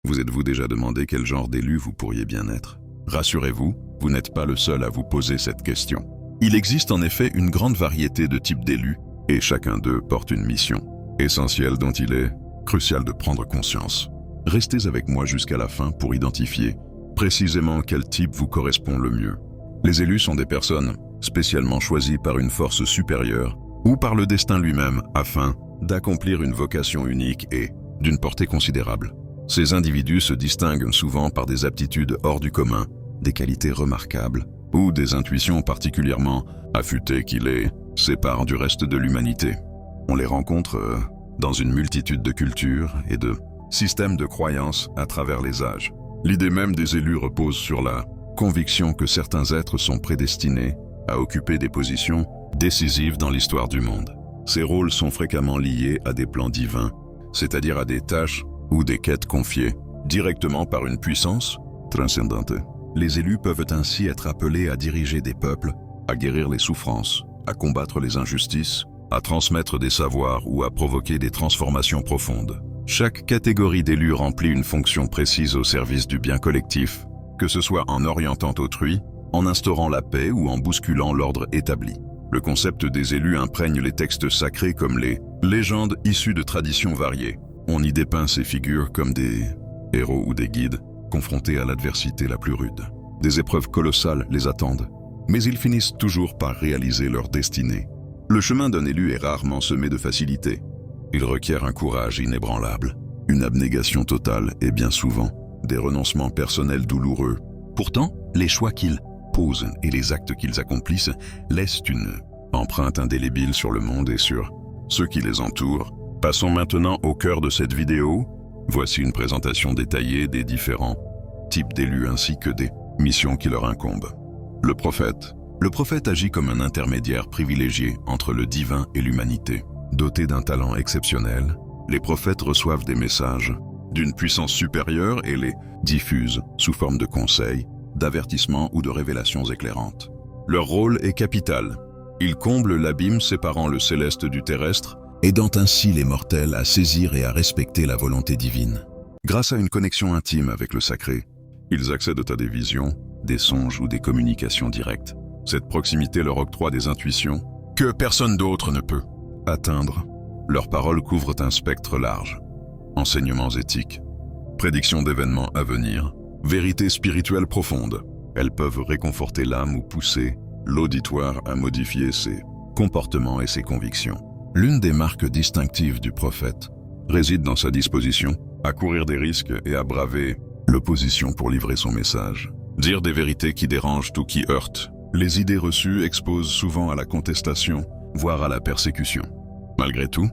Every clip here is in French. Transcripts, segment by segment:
Vous êtes-vous déjà demandé quel genre d'élu vous pourriez bien être? Rassurez-vous, vous n'êtes pas le seul à vous poser cette question. Il existe en effet une grande variété de types d'élus, et chacun d'eux porte une mission essentielle dont il est crucial de prendre conscience. Restez avec moi jusqu'à la fin pour identifier précisément quel type vous correspond le mieux. Les élus sont des personnes spécialement choisies par une force supérieure ou par le destin lui-même afin d'accomplir une vocation unique et d'une portée considérable. Ces individus se distinguent souvent par des aptitudes hors du commun, des qualités remarquables ou des intuitions particulièrement affûtées qui les séparent du reste de l'humanité. On les rencontre dans une multitude de cultures et de systèmes de croyances à travers les âges. L'idée même des élus repose sur la conviction que certains êtres sont prédestinés à occuper des positions décisives dans l'histoire du monde. Ces rôles sont fréquemment liés à des plans divins, c'est-à-dire à des tâches ou des quêtes confiées directement par une puissance transcendante. Les élus peuvent ainsi être appelés à diriger des peuples, à guérir les souffrances, à combattre les injustices, à transmettre des savoirs ou à provoquer des transformations profondes. Chaque catégorie d'élus remplit une fonction précise au service du bien collectif, que ce soit en orientant autrui, en instaurant la paix ou en bousculant l'ordre établi. Le concept des élus imprègne les textes sacrés comme les légendes issues de traditions variées. On y dépeint ces figures comme des héros ou des guides, confrontés à l'adversité la plus rude. Des épreuves colossales les attendent, mais ils finissent toujours par réaliser leur destinée. Le chemin d'un élu est rarement semé de facilité. Il requiert un courage inébranlable, une abnégation totale et bien souvent des renoncements personnels douloureux. Pourtant, les choix qu'ils posent et les actes qu'ils accomplissent laissent une empreinte indélébile sur le monde et sur ceux qui les entourent. Passons maintenant au cœur de cette vidéo. Voici une présentation détaillée des différents types d'élus ainsi que des missions qui leur incombent. Le prophète. Le prophète agit comme un intermédiaire privilégié entre le divin et l'humanité. Dotés d'un talent exceptionnel, les prophètes reçoivent des messages d'une puissance supérieure et les diffusent sous forme de conseils, d'avertissements ou de révélations éclairantes. Leur rôle est capital. Ils comblent l'abîme séparant le céleste du terrestre, aidant ainsi les mortels à saisir et à respecter la volonté divine. Grâce à une connexion intime avec le sacré, ils accèdent à des visions, des songes ou des communications directes. Cette proximité leur octroie des intuitions que personne d'autre ne peut atteindre. Leurs paroles couvrent un spectre large. Enseignements éthiques, prédictions d'événements à venir, vérités spirituelles profondes. Elles peuvent réconforter l'âme ou pousser l'auditoire à modifier ses comportements et ses convictions. L'une des marques distinctives du prophète réside dans sa disposition à courir des risques et à braver l'opposition pour livrer son message. Dire des vérités qui dérangent ou qui heurtent. Les idées reçues exposent souvent à la contestation, voire à la persécution. Malgré tout,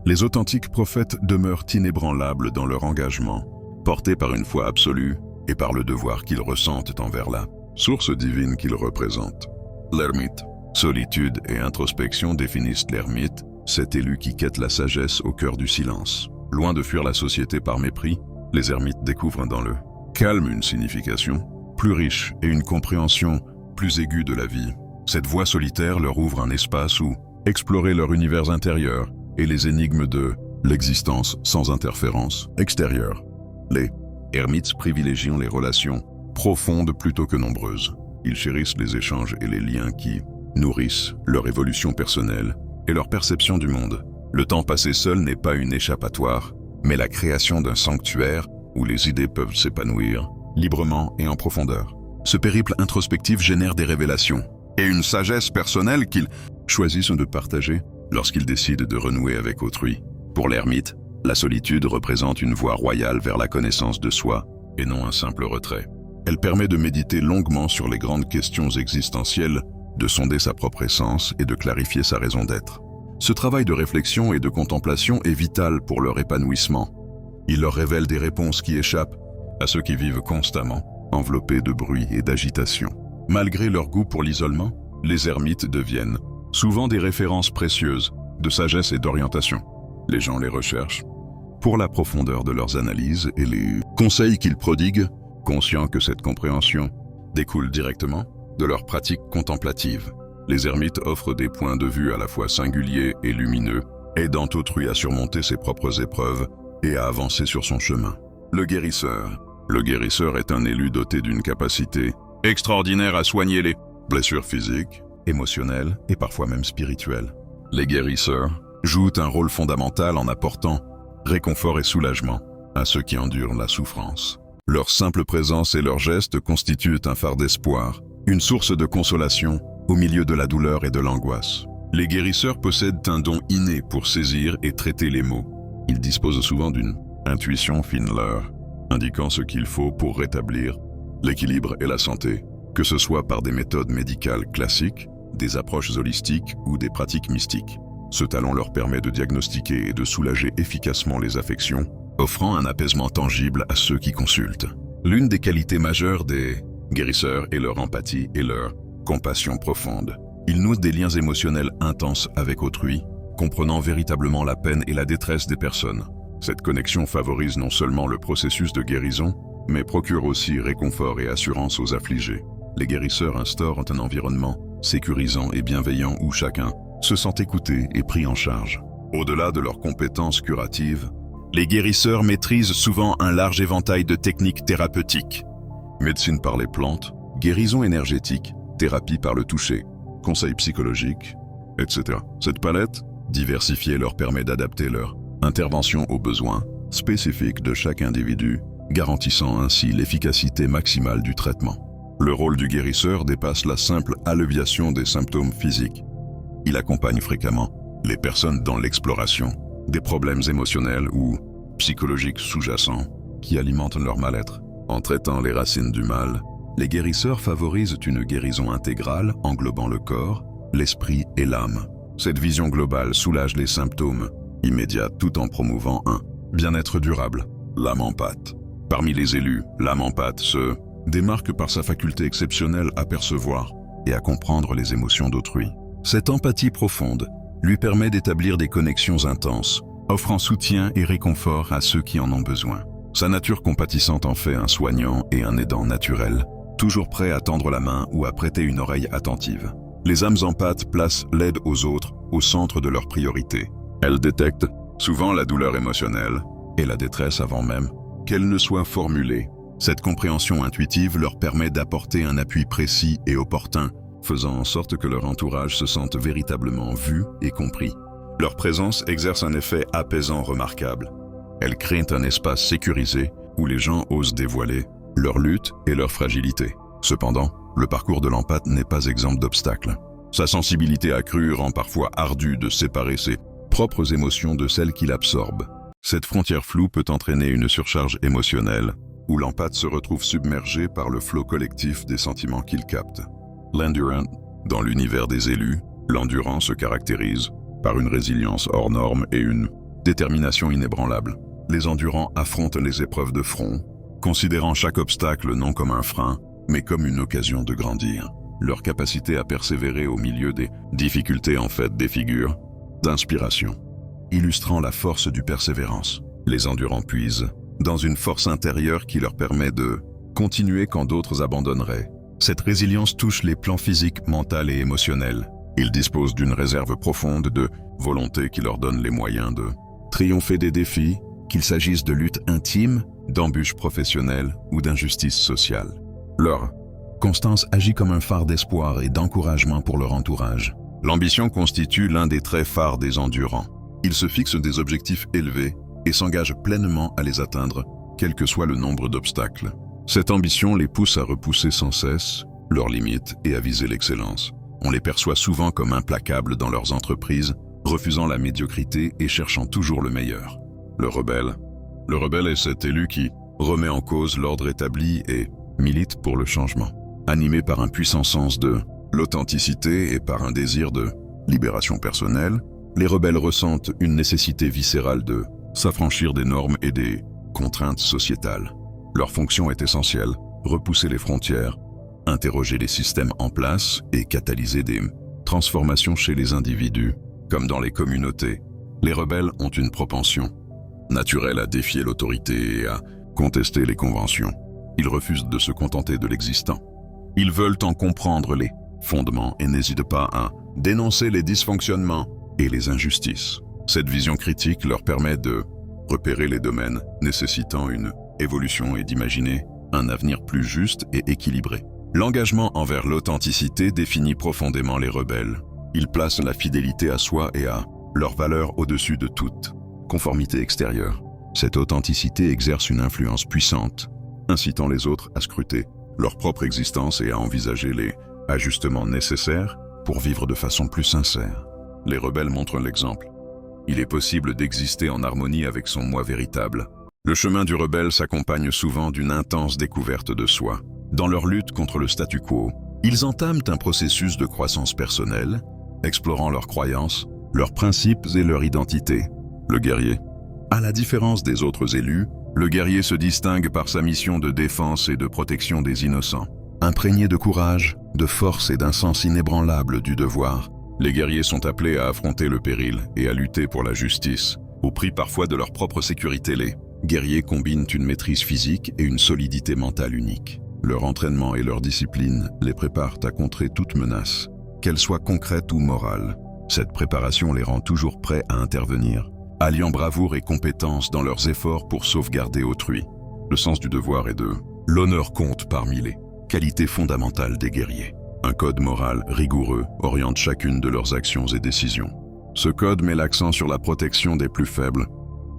les authentiques prophètes demeurent inébranlables dans leur engagement, portés par une foi absolue et par le devoir qu'ils ressentent envers la source divine qu'ils représentent. L'ermite. Solitude et introspection définissent l'ermite, cet élu qui quête la sagesse au cœur du silence. Loin de fuir la société par mépris, les ermites découvrent dans le calme une signification plus riche et une compréhension plus aiguë de la vie. Cette voie solitaire leur ouvre un espace où explorer leur univers intérieur et les énigmes de l'existence sans interférence extérieure. Les ermites privilégient les relations profondes plutôt que nombreuses. Ils chérissent les échanges et les liens qui nourrissent leur évolution personnelle et leur perception du monde. Le temps passé seul n'est pas une échappatoire, mais la création d'un sanctuaire où les idées peuvent s'épanouir librement et en profondeur. Ce périple introspectif génère des révélations et une sagesse personnelle qu'ils choisissent de partager lorsqu'ils décident de renouer avec autrui. Pour l'ermite, la solitude représente une voie royale vers la connaissance de soi et non un simple retrait. Elle permet de méditer longuement sur les grandes questions existentielles, de sonder sa propre essence et de clarifier sa raison d'être. Ce travail de réflexion et de contemplation est vital pour leur épanouissement. Il leur révèle des réponses qui échappent à ceux qui vivent constamment, enveloppés de bruit et d'agitation. Malgré leur goût pour l'isolement, les ermites deviennent souvent des références précieuses de sagesse et d'orientation. Les gens les recherchent pour la profondeur de leurs analyses et les conseils qu'ils prodiguent, conscients que cette compréhension découle directement de leur pratique contemplative. Les ermites offrent des points de vue à la fois singuliers et lumineux, aidant autrui à surmonter ses propres épreuves et à avancer sur son chemin. Le guérisseur. Le guérisseur est un élu doté d'une capacité extraordinaire à soigner les blessures physiques, émotionnelles et parfois même spirituelles. Les guérisseurs jouent un rôle fondamental en apportant réconfort et soulagement à ceux qui endurent la souffrance. Leur simple présence et leurs gestes constituent un phare d'espoir, une source de consolation au milieu de la douleur et de l'angoisse. Les guérisseurs possèdent un don inné pour saisir et traiter les maux. Ils disposent souvent d'une intuition fine leur indiquant ce qu'il faut pour rétablir l'équilibre et la santé, que ce soit par des méthodes médicales classiques, des approches holistiques ou des pratiques mystiques. Ce talent leur permet de diagnostiquer et de soulager efficacement les affections, offrant un apaisement tangible à ceux qui consultent. L'une des qualités majeures des guérisseurs est leur empathie et leur compassion profonde. Ils nouent des liens émotionnels intenses avec autrui, comprenant véritablement la peine et la détresse des personnes. Cette connexion favorise non seulement le processus de guérison, mais procure aussi réconfort et assurance aux affligés. Les guérisseurs instaurent un environnement sécurisant et bienveillant où chacun se sent écouté et pris en charge. Au-delà de leurs compétences curatives, les guérisseurs maîtrisent souvent un large éventail de techniques thérapeutiques. Médecine par les plantes, guérison énergétique, thérapie par le toucher, conseils psychologiques, etc. Cette palette diversifiée leur permet d'adapter leur intervention aux besoins spécifiques de chaque individu, garantissant ainsi l'efficacité maximale du traitement. Le rôle du guérisseur dépasse la simple alléviation des symptômes physiques. Il accompagne fréquemment les personnes dans l'exploration des problèmes émotionnels ou psychologiques sous-jacents qui alimentent leur mal-être. En traitant les racines du mal, les guérisseurs favorisent une guérison intégrale englobant le corps, l'esprit et l'âme. Cette vision globale soulage les symptômes immédiats tout en promouvant un bien-être durable. L'âme empathe. Parmi les élus, l'âme empathe se démarque par sa faculté exceptionnelle à percevoir et à comprendre les émotions d'autrui. Cette empathie profonde lui permet d'établir des connexions intenses, offrant soutien et réconfort à ceux qui en ont besoin. Sa nature compatissante en fait un soignant et un aidant naturel, toujours prêt à tendre la main ou à prêter une oreille attentive. Les âmes empathes placent l'aide aux autres au centre de leurs priorités. Elles détectent souvent la douleur émotionnelle et la détresse avant même qu'elle ne soit formulée. Cette compréhension intuitive leur permet d'apporter un appui précis et opportun, faisant en sorte que leur entourage se sente véritablement vu et compris. Leur présence exerce un effet apaisant remarquable. Elle crée un espace sécurisé où les gens osent dévoiler leur lutte et leur fragilité. Cependant, le parcours de l'empathe n'est pas exempt d'obstacles. Sa sensibilité accrue rend parfois ardu de séparer ses propres émotions de celles qu'il absorbe. Cette frontière floue peut entraîner une surcharge émotionnelle, où l'empathe se retrouve submergé par le flot collectif des sentiments qu'il capte. L'endurant, dans l'univers des élus, l'endurant se caractérise par une résilience hors norme et une détermination inébranlable. Les endurants affrontent les épreuves de front, considérant chaque obstacle non comme un frein, mais comme une occasion de grandir. Leur capacité à persévérer au milieu des difficultés en fait des figures d'inspiration, illustrant la force du persévérance. Les endurants puisent dans une force intérieure qui leur permet de continuer quand d'autres abandonneraient. Cette résilience touche les plans physiques, mental et émotionnels. Ils disposent d'une réserve profonde de volonté qui leur donne les moyens de triompher des défis, qu'il s'agisse de luttes intimes, d'embûches professionnelles ou d'injustice sociale. Leur constance agit comme un phare d'espoir et d'encouragement pour leur entourage. L'ambition constitue l'un des traits phares des endurants. Ils se fixent des objectifs élevés et s'engagent pleinement à les atteindre, quel que soit le nombre d'obstacles. Cette ambition les pousse à repousser sans cesse leurs limites et à viser l'excellence. On les perçoit souvent comme implacables dans leurs entreprises, refusant la médiocrité et cherchant toujours le meilleur. Le rebelle est cet élu qui remet en cause l'ordre établi et milite pour le changement. Animé par un puissant sens de l'authenticité et par un désir de libération personnelle, les rebelles ressentent une nécessité viscérale de s'affranchir des normes et des contraintes sociétales. Leur fonction est essentielle, repousser les frontières, interroger les systèmes en place et catalyser des transformations chez les individus, comme dans les communautés. Les rebelles ont une propension naturelle à défier l'autorité et à contester les conventions. Ils refusent de se contenter de l'existant. Ils veulent en comprendre les fondements et n'hésitent pas à dénoncer les dysfonctionnements et les injustices. Cette vision critique leur permet de repérer les domaines nécessitant une évolution et d'imaginer un avenir plus juste et équilibré. L'engagement envers l'authenticité définit profondément les rebelles. Ils placent la fidélité à soi et à leurs valeurs au-dessus de toute conformité extérieure. Cette authenticité exerce une influence puissante, incitant les autres à scruter leur propre existence et à envisager les ajustements nécessaires pour vivre de façon plus sincère. Les rebelles montrent l'exemple. Il est possible d'exister en harmonie avec son moi véritable. Le chemin du rebelle s'accompagne souvent d'une intense découverte de soi. Dans leur lutte contre le statu quo, ils entament un processus de croissance personnelle, explorant leurs croyances, leurs principes et leur identité. Le guerrier. À la différence des autres élus, le guerrier se distingue par sa mission de défense et de protection des innocents. Imprégnés de courage, de force et d'un sens inébranlable du devoir, les guerriers sont appelés à affronter le péril et à lutter pour la justice, au prix parfois de leur propre sécurité. Les guerriers combinent une maîtrise physique et une solidité mentale unique. Leur entraînement et leur discipline les préparent à contrer toute menace, qu'elle soit concrète ou morale. Cette préparation les rend toujours prêts à intervenir, alliant bravoure et compétence dans leurs efforts pour sauvegarder autrui. Le sens du devoir et de l'honneur compte parmi les qualités fondamentales des guerriers. Un code moral rigoureux oriente chacune de leurs actions et décisions. Ce code met l'accent sur la protection des plus faibles,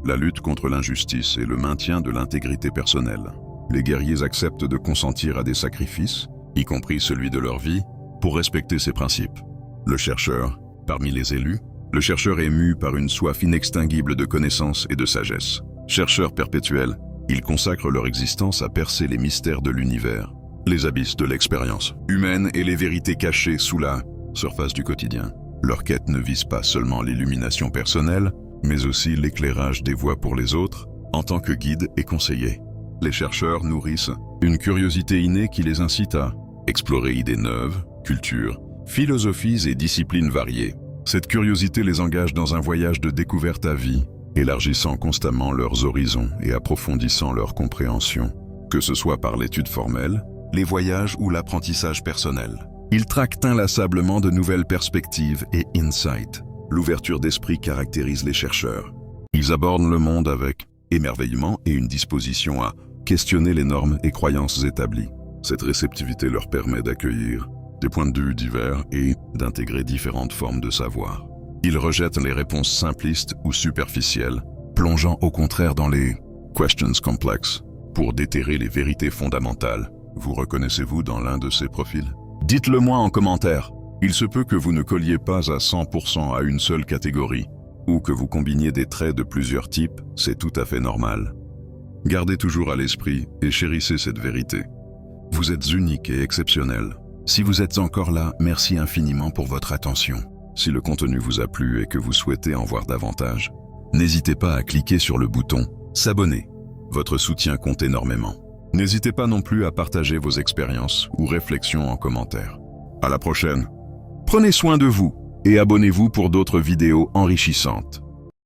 la lutte contre l'injustice et le maintien de l'intégrité personnelle. Les guerriers acceptent de consentir à des sacrifices, y compris celui de leur vie, pour respecter ces principes. Le chercheur, parmi les élus, le chercheur est mu par une soif inextinguible de connaissance et de sagesse. Chercheurs perpétuels, ils consacrent leur existence à percer les mystères de l'univers, les abysses de l'expérience humaine et les vérités cachées sous la surface du quotidien. Leur quête ne vise pas seulement l'illumination personnelle, mais aussi l'éclairage des voies pour les autres, en tant que guide et conseiller. Les chercheurs nourrissent une curiosité innée qui les incite à explorer idées neuves, cultures, philosophies et disciplines variées. Cette curiosité les engage dans un voyage de découverte à vie, élargissant constamment leurs horizons et approfondissant leur compréhension, que ce soit par l'étude formelle, les voyages ou l'apprentissage personnel. Ils traquent inlassablement de nouvelles perspectives et insights. L'ouverture d'esprit caractérise les chercheurs. Ils abordent le monde avec émerveillement et une disposition à questionner les normes et croyances établies. Cette réceptivité leur permet d'accueillir des points de vue divers et d'intégrer différentes formes de savoir. Ils rejettent les réponses simplistes ou superficielles, plongeant au contraire dans les questions complexes pour déterrer les vérités fondamentales. Vous reconnaissez-vous dans l'un de ces profils? Dites-le moi en commentaire. Il se peut que vous ne colliez pas à 100% à une seule catégorie, ou que vous combiniez des traits de plusieurs types, c'est tout à fait normal. Gardez toujours à l'esprit et chérissez cette vérité. Vous êtes unique et exceptionnel. Si vous êtes encore là, merci infiniment pour votre attention. Si le contenu vous a plu et que vous souhaitez en voir davantage, n'hésitez pas à cliquer sur le bouton « S'abonner ». Votre soutien compte énormément. N'hésitez pas non plus à partager vos expériences ou réflexions en commentaire. À la prochaine. Prenez soin de vous et abonnez-vous pour d'autres vidéos enrichissantes.